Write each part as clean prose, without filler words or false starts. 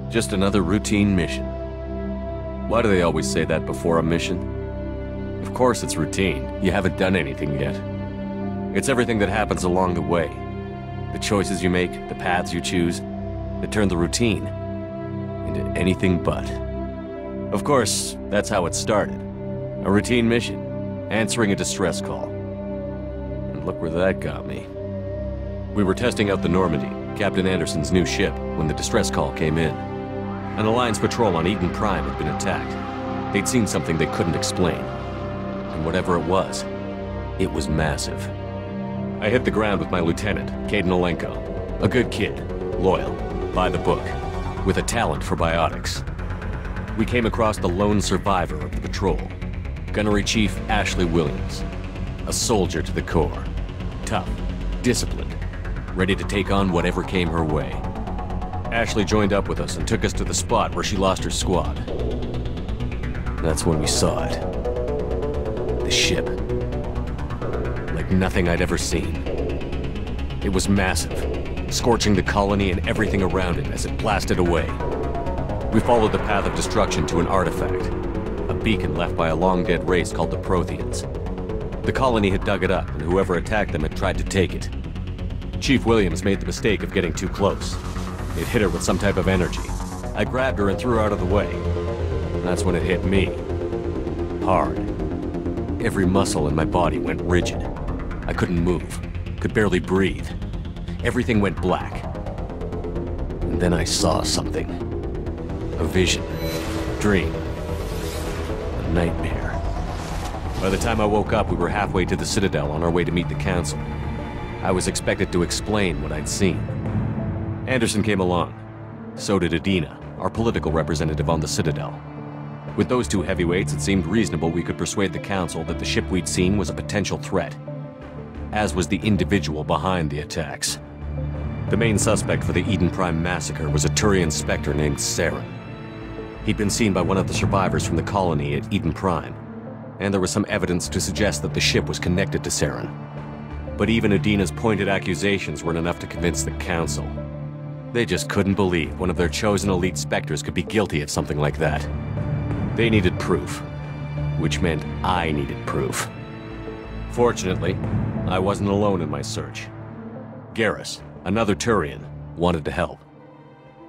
Just another routine mission. Why do they always say that before a mission? Of course it's routine. You haven't done anything yet. It's everything that happens along the way. The choices you make, the paths you choose, that turn the routine into anything but. Of course, that's how it started. A routine mission, answering a distress call. And look where that got me. We were testing out the Normandy, Captain Anderson's new ship, when the distress call came in. An Alliance patrol on Eden Prime had been attacked. They'd seen something they couldn't explain. And whatever it was massive. I hit the ground with my lieutenant, Kaidan Alenko. A good kid, loyal, by the book, with a talent for biotics. We came across the lone survivor of the patrol, Gunnery Chief Ashley Williams. A soldier to the core. Tough, disciplined, ready to take on whatever came her way. Ashley joined up with us and took us to the spot where she lost her squad. That's when we saw it. The ship. Like nothing I'd ever seen. It was massive, scorching the colony and everything around it as it blasted away. We followed the path of destruction to an artifact, a beacon left by a long-dead race called the Protheans. The colony had dug it up, and whoever attacked them had tried to take it. Chief Williams made the mistake of getting too close. It hit her with some type of energy. I grabbed her and threw her out of the way. That's when it hit me. Hard. Every muscle in my body went rigid. I couldn't move, could barely breathe. Everything went black. And then I saw something. A vision. Dream. A nightmare. By the time I woke up, we were halfway to the Citadel on our way to meet the Council. I was expected to explain what I'd seen. Anderson came along. So did Adina, our political representative on the Citadel. With those two heavyweights, it seemed reasonable we could persuade the Council that the ship we'd seen was a potential threat, as was the individual behind the attacks. The main suspect for the Eden Prime massacre was a Turian Spectre named Saren. He'd been seen by one of the survivors from the colony at Eden Prime, and there was some evidence to suggest that the ship was connected to Saren. But even Adina's pointed accusations weren't enough to convince the Council. They just couldn't believe one of their chosen elite Spectres could be guilty of something like that. They needed proof, which meant I needed proof. Fortunately, I wasn't alone in my search. Garrus, another Turian, wanted to help.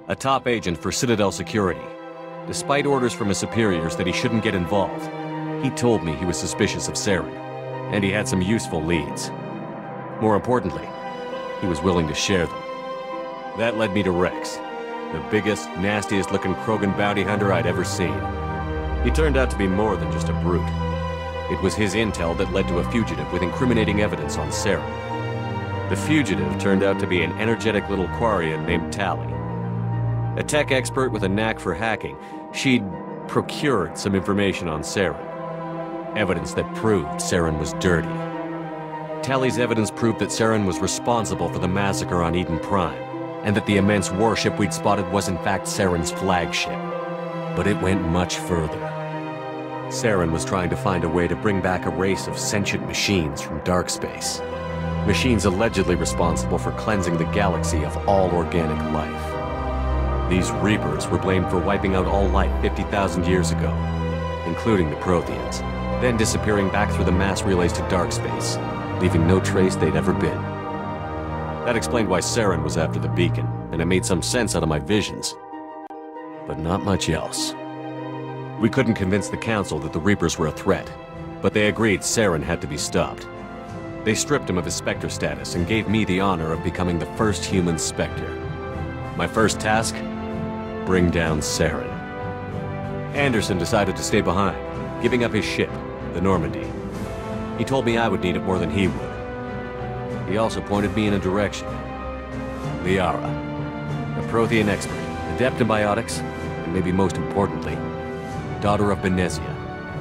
A top agent for Citadel Security. Despite orders from his superiors that he shouldn't get involved, he told me he was suspicious of Saren, and he had some useful leads. More importantly, he was willing to share them. That led me to Rex, the biggest, nastiest-looking Krogan bounty hunter I'd ever seen. He turned out to be more than just a brute. It was his intel that led to a fugitive with incriminating evidence on Saren. The fugitive turned out to be an energetic little Quarian named Tali. A tech expert with a knack for hacking, she'd procured some information on Saren. Evidence that proved Saren was dirty. Tali's evidence proved that Saren was responsible for the massacre on Eden Prime, and that the immense warship we'd spotted was in fact Saren's flagship. But it went much further. Saren was trying to find a way to bring back a race of sentient machines from dark space. Machines allegedly responsible for cleansing the galaxy of all organic life. These Reapers were blamed for wiping out all life 50,000 years ago, including the Protheans, then disappearing back through the mass relays to dark space, leaving no trace they'd ever been. That explained why Saren was after the beacon, and it made some sense out of my visions. But not much else. We couldn't convince the Council that the Reapers were a threat, but they agreed Saren had to be stopped. They stripped him of his Spectre status and gave me the honor of becoming the first human Spectre. My first task? Bring down Saren. Anderson decided to stay behind, giving up his ship, the Normandy. He told me I would need it more than he would. He also pointed me in a direction. Liara, a Prothean expert, adept in biotics, and maybe most importantly, daughter of Benezia,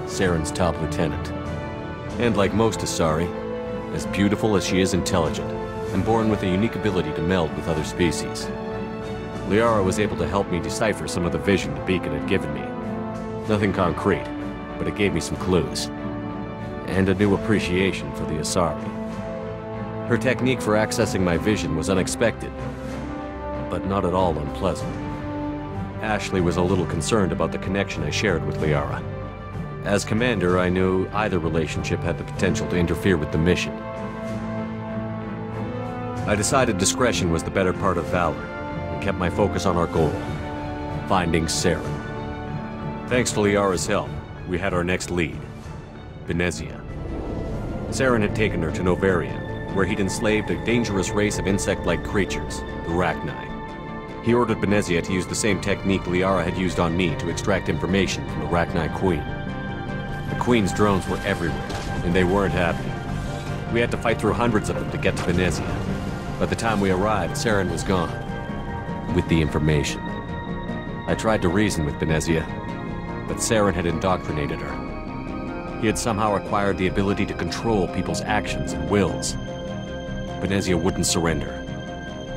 Saren's top lieutenant. And like most Asari, as beautiful as she is intelligent, and born with a unique ability to meld with other species. Liara was able to help me decipher some of the vision the beacon had given me. Nothing concrete, but it gave me some clues. And a new appreciation for the Asari. Her technique for accessing my vision was unexpected, but not at all unpleasant. Ashley was a little concerned about the connection I shared with Liara. As commander, I knew either relationship had the potential to interfere with the mission. I decided discretion was the better part of valor, and kept my focus on our goal, finding Saren. Thanks to Liara's help, we had our next lead, Benezia. Saren had taken her to Novarian, where he'd enslaved a dangerous race of insect-like creatures, the Rachni. He ordered Benezia to use the same technique Liara had used on me to extract information from the Rachni Queen. The Queen's drones were everywhere, and they weren't happy. We had to fight through hundreds of them to get to Benezia. By the time we arrived, Saren was gone, with the information. I tried to reason with Benezia, but Saren had indoctrinated her. He had somehow acquired the ability to control people's actions and wills. Benezia wouldn't surrender,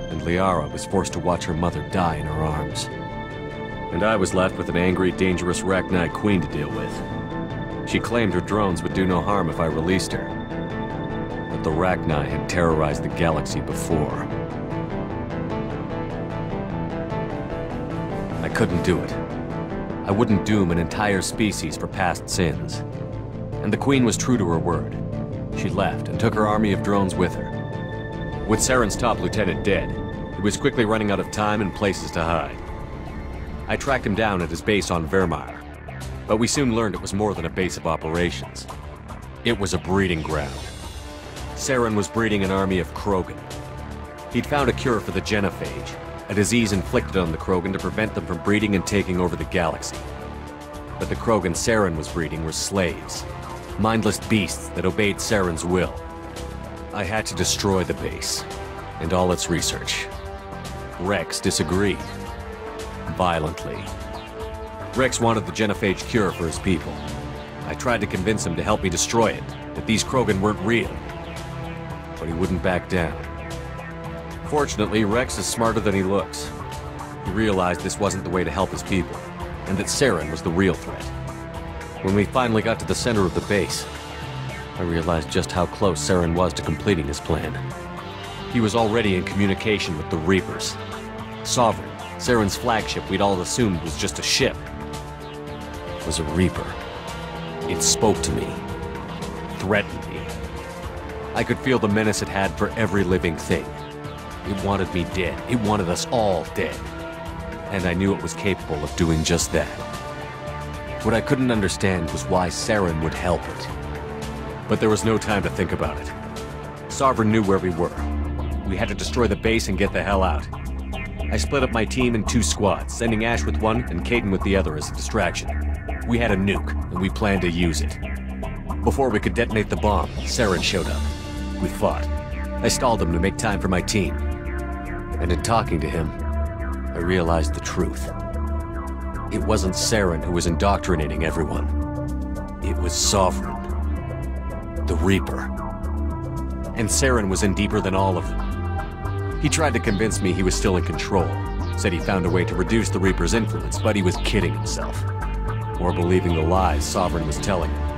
and Liara was forced to watch her mother die in her arms. And I was left with an angry, dangerous Rachni Queen to deal with. She claimed her drones would do no harm if I released her. But the Rachni had terrorized the galaxy before. I couldn't do it. I wouldn't doom an entire species for past sins. And the Queen was true to her word. She left and took her army of drones with her. With Saren's top lieutenant dead, he was quickly running out of time and places to hide. I tracked him down at his base on Vermeer, but we soon learned it was more than a base of operations. It was a breeding ground. Saren was breeding an army of Krogan. He'd found a cure for the genophage, a disease inflicted on the Krogan to prevent them from breeding and taking over the galaxy. But the Krogan Saren was breeding were slaves, mindless beasts that obeyed Saren's will. I had to destroy the base, and all its research. Rex disagreed. Violently. Rex wanted the genophage cure for his people. I tried to convince him to help me destroy it, that these Krogan weren't real. But he wouldn't back down. Fortunately, Rex is smarter than he looks. He realized this wasn't the way to help his people, and that Saren was the real threat. When we finally got to the center of the base, I realized just how close Saren was to completing his plan. He was already in communication with the Reapers. Sovereign, Saren's flagship we'd all assumed was just a ship, was a Reaper. It spoke to me, threatened me. I could feel the menace it had for every living thing. It wanted me dead. It wanted us all dead. And I knew it was capable of doing just that. What I couldn't understand was why Saren would help it. But there was no time to think about it. Sovereign knew where we were. We had to destroy the base and get the hell out. I split up my team in 2 squads, sending Ash with one and Kaidan with the other as a distraction. We had a nuke, and we planned to use it. Before we could detonate the bomb, Saren showed up. We fought. I stalled him to make time for my team. And in talking to him, I realized the truth. It wasn't Saren who was indoctrinating everyone. It was Sovereign. The Reaper. And Saren was in deeper than all of them. He tried to convince me he was still in control. Said he found a way to reduce the Reaper's influence, but he was kidding himself. Or believing the lies Sovereign was telling him.